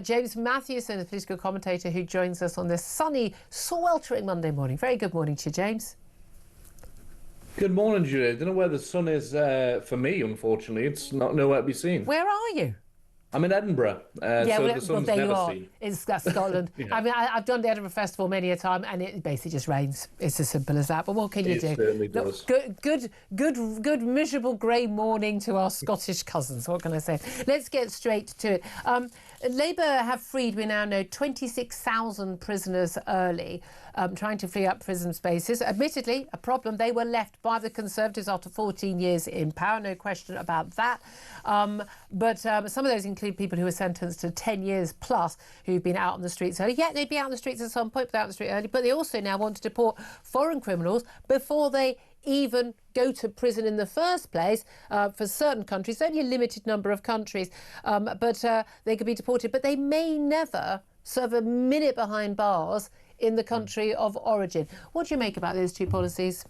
James Matthewson, a political commentator who joins us on this sunny, sweltering Monday morning. Very good morning to you, James. Good morning, Julia. I don't know where the sun is for me, unfortunately. It's not nowhere to be seen. Where are you? I'm in Edinburgh, so the sun's there you never are. seen. That's Scotland. Yeah. I mean, I've done the Edinburgh Festival many a time, and it basically just rains. It's as simple as that. But what can you do? It certainly does. Good, miserable grey morning to our Scottish cousins. What can I say? Let's get straight to it. Labour have freed, we now know, 26,000 prisoners early, trying to free up prison spaces. Admittedly, a problem. They were left by the Conservatives after 14 years in power, no question about that. But some of those include people who were sentenced to 10 years plus who've been out on the streets early. Yeah, they'd be out on the streets at some point, but out on the street early. But they also now want to deport foreign criminals before they even go to prison in the first place for certain countries, only a limited number of countries, but they could be deported. But they may never serve a minute behind bars in the country of origin. What do you make about those two policies?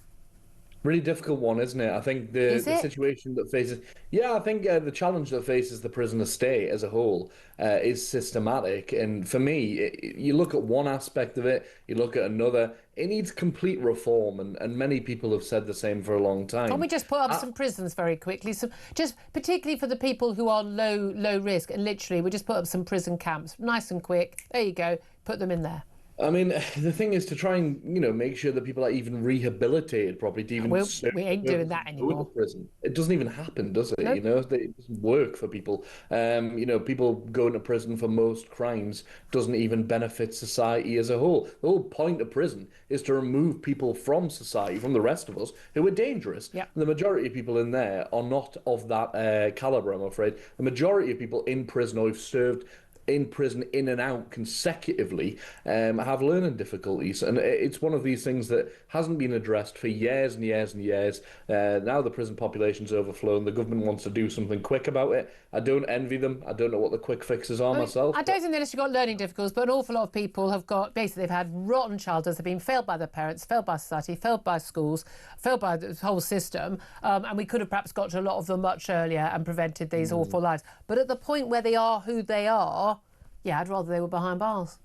Really difficult one, isn't it? I think the situation that faces... Yeah, I think the challenge that faces the prison estate as a whole is systematic. And for me, you look at one aspect of it, you look at another, it needs complete reform. And many people have said the same for a long time. Can we just put up some prisons very quickly? So just particularly for the people who are low risk, and literally we just put up some prison camps, nice and quick. There you go, put them in there. I mean, the thing is to try and, make sure that people are even rehabilitated properly to even... We ain't doing that anymore. Prison. It doesn't even happen, does it? Nope. It doesn't work for people. People going to prison for most crimes doesn't even benefit society as a whole. The whole point of prison is to remove people from society, from the rest of us, who are dangerous. Yep. The majority of people in there are not of that caliber, I'm afraid. The majority of people in prison or who've served in prison in and out consecutively have learning difficulties, and it's one of these things that hasn't been addressed for years and years and years. Now the prison population's overflown. The government wants to do something quick about it. I don't envy them. I don't know what the quick fixes are myself. I don't think they've got learning difficulties, but an awful lot of people have got, basically they've had rotten childhoods, they've been failed by their parents, failed by society, failed by schools, failed by the whole system, and we could have perhaps got to a lot of them much earlier and prevented these awful lives. But at the point where they are who they are, yeah, I'd rather they were behind bars.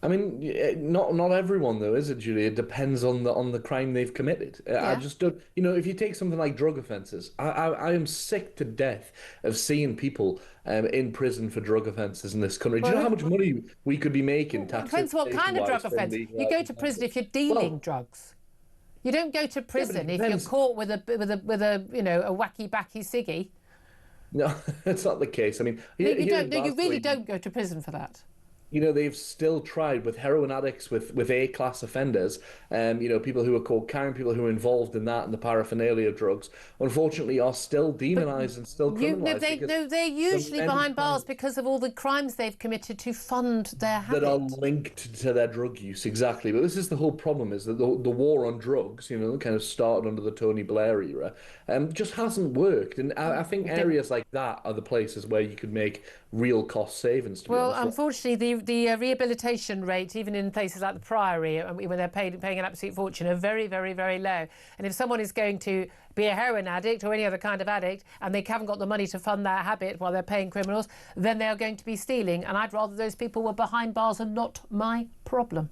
I mean, not everyone though, is it, Julia? It depends on the crime they've committed. Yeah. I just don't. If you take something like drug offences, I am sick to death of seeing people in prison for drug offences in this country. Do you know how much money we could be making? Depends what kind of drug offence. You go to prison if you're dealing drugs. You don't go to prison if you're caught with a wacky backy ciggy. No, that's not the case. I mean, you really don't go to prison for that. They've still tried with heroin addicts, with A-class offenders, people who are caught carrying, people who are involved in that and the paraphernalia of drugs, unfortunately are still demonised and still criminalised. They're usually behind bars because of all the crimes they've committed to fund their habit. That are linked to their drug use, exactly. But this is the whole problem, is that the war on drugs, kind of started under the Tony Blair era, just hasn't worked. And I think areas like that are the places where you could make real cost savings. Well, unfortunately, the rehabilitation rate, even in places like the Priory, when they're paying an absolute fortune, are very, very, very low. And if someone is going to be a heroin addict or any other kind of addict, and they haven't got the money to fund that habit while they're paying criminals, then they are going to be stealing. And I'd rather those people were behind bars and not my problem.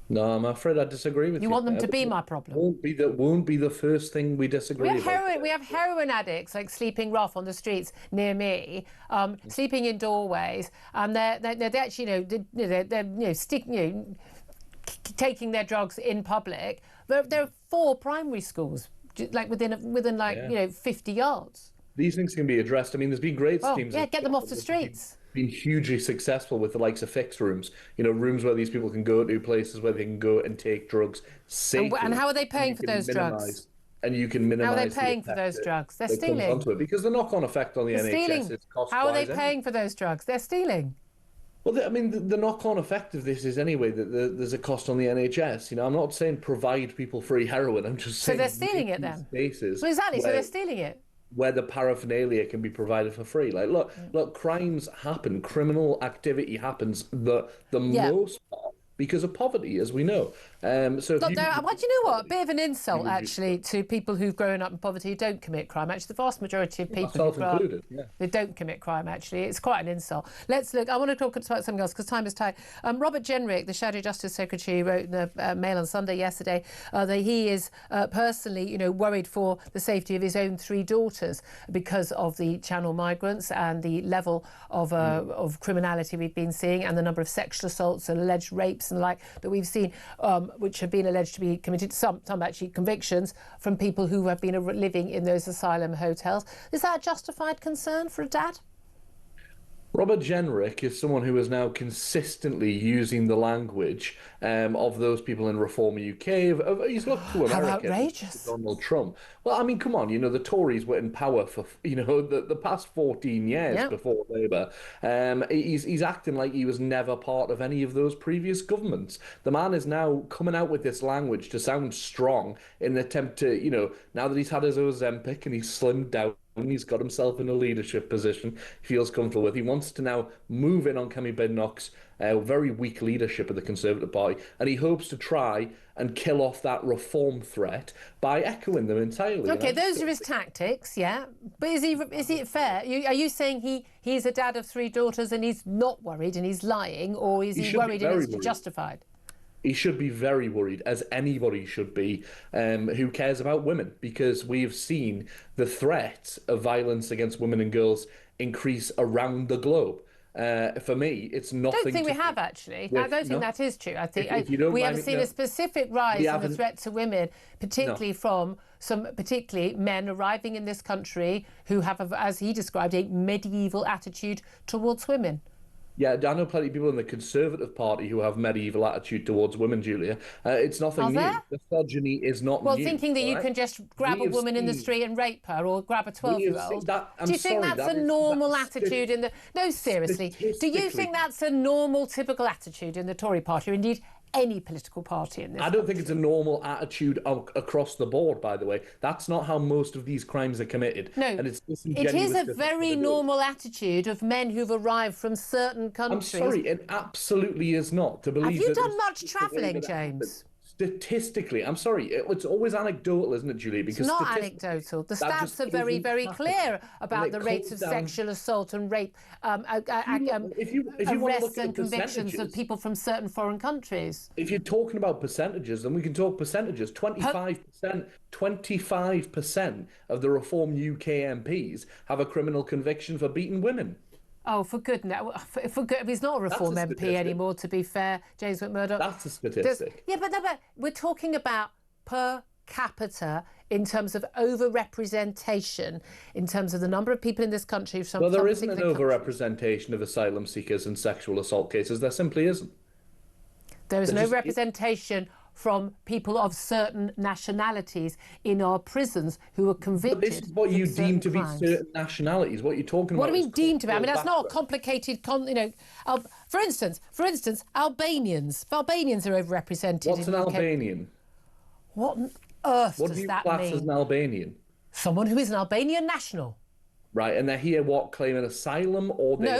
No, I'm afraid I disagree with you. You want them to be my problem? Won't be the first thing we disagree about. We have heroin addicts like sleeping rough on the streets near me, sleeping in doorways, and they're actually taking their drugs in public. There are 4 primary schools like within 50 yards. These things can be addressed. I mean, there's been great schemes. Yeah, get them off the streets. Been hugely successful with the likes of fixed rooms, rooms where these people can go to, places where they can go and take drugs safely. And how are they paying for those drugs? And you can minimise. How are they paying for those drugs? They're stealing. Because the knock-on effect on the NHS is cost-wise. How are they paying for those drugs? They're stealing. Well, the knock-on effect of this is anyway that there's a cost on the NHS. I'm not saying provide people free heroin. I'm just saying. So they're stealing it then. Spaces. Well, exactly. So they're stealing it. Where the paraphernalia can be provided for free. Like, look, crimes happen, criminal activity happens. The most part, because of poverty, as we know. So if Look, you, what do you know what? A bit of an you insult, reduce actually, to people who've grown up in poverty who don't commit crime. Actually, the vast majority of people who grow up, self-included, yeah. they don't commit crime, actually. It's quite an insult. Let's look. I want to talk about something else because time is tight. Robert Jenrick, the Shadow Justice Secretary, wrote in the Mail on Sunday yesterday that he is personally, worried for the safety of his own 3 daughters because of the Channel migrants and the level of criminality we've been seeing and the number of sexual assaults and alleged rapes and the like that we've seen, which have been alleged to be committed, some actually convictions from people who have been living in those asylum hotels. Is that a justified concern for a dad? Robert Jenrick is someone who is now consistently using the language of those people in Reform UK. He's looked to America. How outrageous. Donald Trump. Well, I mean, come on, the Tories were in power for, the past 14 years before Labour. He's acting like he was never part of any of those previous governments. The man is now coming out with this language to sound strong in an attempt to, now that he's had his Ozempic and he's slimmed down, he's got himself in a leadership position he feels comfortable with. He wants to now move in on Kemi Badenoch's very weak leadership of the Conservative Party, and he hopes to try and kill off that reform threat by echoing them entirely. Okay, those are his tactics, yeah. But is it fair? Are you saying he's a dad of 3 daughters and he's not worried and he's lying, or is he worried and it's justified? He should be very worried, as anybody should be, who cares about women, because we've seen the threat of violence against women and girls increase around the globe. For me, it's nothing. I don't think we have, actually. I don't think that is true. I think we haven't seen a specific rise in the threat to women, particularly from particularly men arriving in this country who have, as he described, a medieval attitude towards women. Yeah, I know plenty of people in the Conservative Party who have medieval attitude towards women, Julia. It's nothing new. Misogyny is not new. Well, thinking that you can just grab a woman in the street and rape her, or grab a 12-year-old. Do you think that's a normal attitude in the... No, seriously. Do you think that's a normal, typical attitude in the Tory party, or indeed any political party in this country? I don't think it's a normal attitude across the board, by the way. That's not how most of these crimes are committed. No, and it's it is a very normal attitude of men who've arrived from certain countries. I'm sorry, it absolutely is not. To believe Have you done much travelling, James? Statistically, I'm sorry, it's always anecdotal, isn't it, Julie? Because it's not anecdotal. The stats are very, very clear about the rates of sexual assault and rape, arrests and convictions of people from certain foreign countries. If you're talking about percentages, then we can talk percentages. 25% of the Reform UK MPs have a criminal conviction for beating women. Oh, for goodness! He's not a Reform MP anymore, to be fair, James McMurdoch. That's a statistic. But we're talking about per capita in terms of over-representation, in terms of the number of people in this country. Well, there isn't an over-representation of asylum seekers and sexual assault cases. There simply isn't. There is no representation from people of certain nationalities in our prisons who are convicted. But this is what you deem to be certain nationalities. What you're talking about. What do we deem to be? I mean, that's not a complicated. For instance, Albanians. Albanians are overrepresented. What's an Albanian? What on earth does that mean? What do you class as an Albanian? Someone who is an Albanian national. Right, and they're here claiming asylum, or they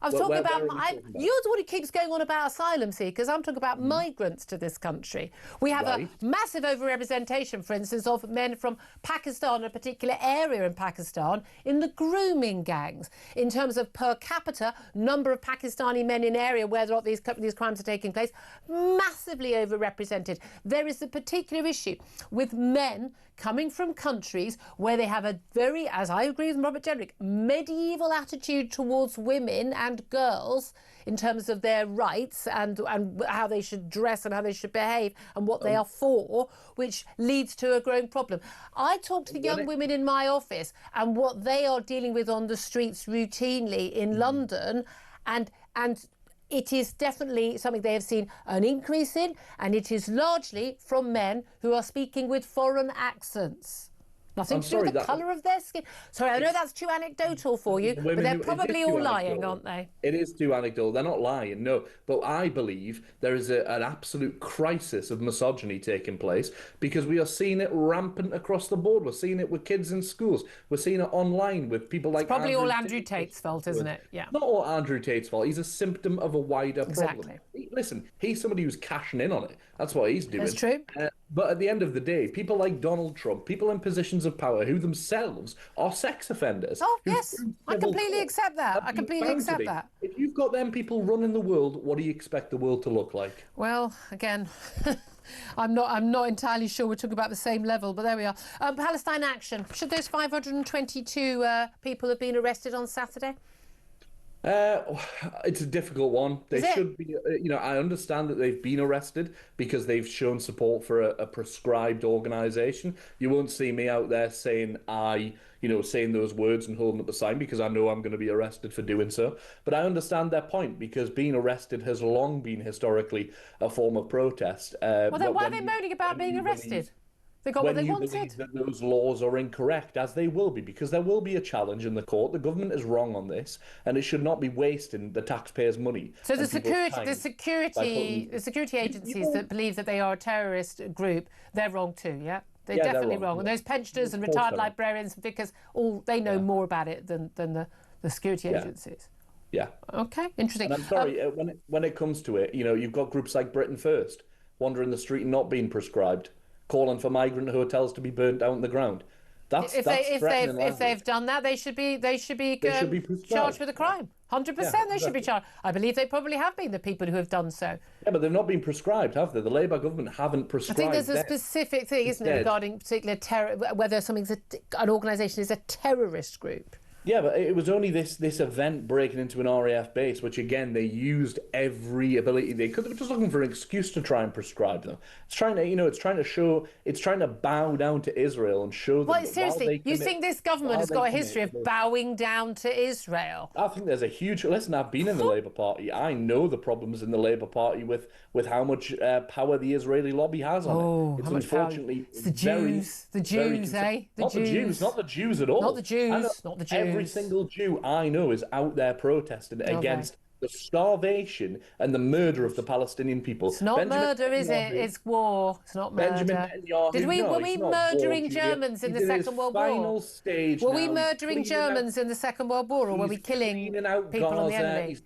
I was talking about... You're the one who keeps going on about asylum seekers. I'm talking about migrants to this country. We have a massive overrepresentation, for instance, of men from Pakistan, a particular area in Pakistan, in the grooming gangs. In terms of per capita, number of Pakistani men in area where these crimes are taking place, massively overrepresented. There is a particular issue with men coming from countries where they have a very, as I agree with Robert Jenrick, medieval attitude towards women and girls in terms of their rights and how they should dress and how they should behave and what they are for, which leads to a growing problem. I talk to the young women in my office and what they are dealing with on the streets routinely in London, and it is definitely something they have seen an increase in, and it is largely from men who are speaking with foreign accents. Nothing to do with the colour of their skin. Sorry, I know that's too anecdotal for you, but they're probably all lying, aren't they? It is too anecdotal. They're not lying, no. But I believe there is an absolute crisis of misogyny taking place because we are seeing it rampant across the board. We're seeing it with kids in schools. We're seeing it online with people like probably all Andrew Tate's fault, isn't it? Yeah. Not all Andrew Tate's fault. He's a symptom of a wider problem. Exactly. Listen, he's somebody who's cashing in on it. That's what he's doing. That's true. But at the end of the day, people like Donald Trump, people in positions of power who themselves are sex offenders. Oh, yes. I completely accept that. I completely accept that. If you've got them people running the world, what do you expect the world to look like? Well, again, I'm not entirely sure we're talking about the same level, but there we are. Palestine Action. Should those 522 people have been arrested on Saturday? It's a difficult one. They should be, I understand that they've been arrested because they've shown support for a prescribed organisation. You won't see me out there saying saying those words and holding up a sign because I know I'm going to be arrested for doing so. But I understand their point because being arrested has long been historically a form of protest. Well, then why are they moaning about being arrested? They got what they wanted. When you believe that those laws are incorrect, as they will be, because there will be a challenge in the court. The government is wrong on this, and it should not be wasting the taxpayers' money. So the security agencies that believe that they are a terrorist group, they're wrong too, yeah? They're definitely wrong. And those pensioners and retired librarians and vicars, they know more about it than the security agencies. Yeah. Okay, interesting. And I'm sorry, when it comes to it, you've got groups like Britain First wandering the street and not being prescribed, calling for migrant hotels to be burnt down to the ground. If they've done that, they should be charged with a crime. 100%, they should be charged. I believe they probably have been the people who have done so. Yeah, but they've not been prescribed, have they? The Labour government haven't prescribed. I think there's a specific thing, isn't it, regarding particular terror, whether an organisation is a terrorist group. Yeah, but it was only this event breaking into an RAF base, which again they used every ability they could. They were just looking for an excuse to try and prescribe them. It's trying to bow down to Israel and show them. Well, seriously, you think this government has got a history of bowing down to Israel? I think there's a huge. Listen, I've been in the Labour Party. I know the problems in the Labour Party with how much power the Israeli lobby has on it. It's unfortunately it's the Jews, not the Jews at all. Not the Jews. Every single Jew I know is out there protesting against the starvation and the murder of the Palestinian people. It's not murder, is it? It's war. It's not murder. Were we murdering Germans in the Second World War? Were we murdering Germans in the Second World War, or were we killing people on the enemy?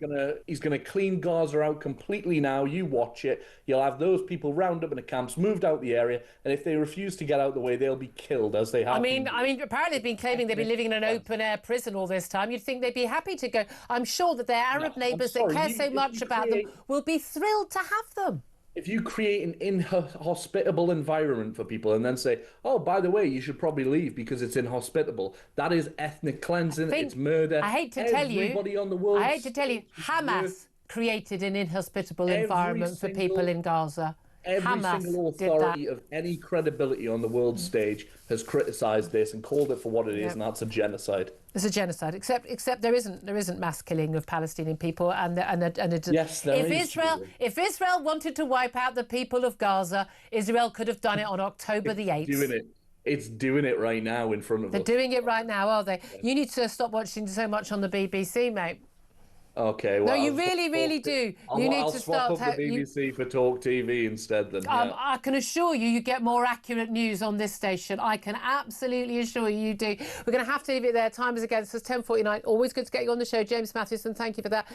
He's gonna clean Gaza out completely now. You watch it. You'll have those people round up in the camps, moved out the area, and if they refuse to get out the way, they'll be killed as they have. I mean, apparently they've been claiming they've been living in an open-air prison all this time. You'd think they'd be happy to go. I'm sure that their Arab neighbours that care so much about them will be thrilled to have them. If you create an inhospitable environment for people and then say, oh, by the way, you should probably leave because it's inhospitable, that is ethnic cleansing, it's murder. I hate to tell you, Hamas created an inhospitable environment for people in Gaza. Every single authority of any credibility on the world stage has criticised this and called it for what it is, and that's a genocide. It's a genocide, except there isn't mass killing of Palestinian people, yes, there is. If Israel wanted to wipe out the people of Gaza, Israel could have done it on October the 8th. It's doing it right now in front of us. They're doing it right now, are they? Yeah. You need to stop watching so much on the BBC, mate. Okay, well, no, you really do. You need to swap up the BBC for TalkTV instead. Then I can assure you get more accurate news on this station. I can absolutely assure you do. We're going to have to leave it there. Time is against us. 10:49. Always good to get you on the show, James Matthewson. Thank you for that.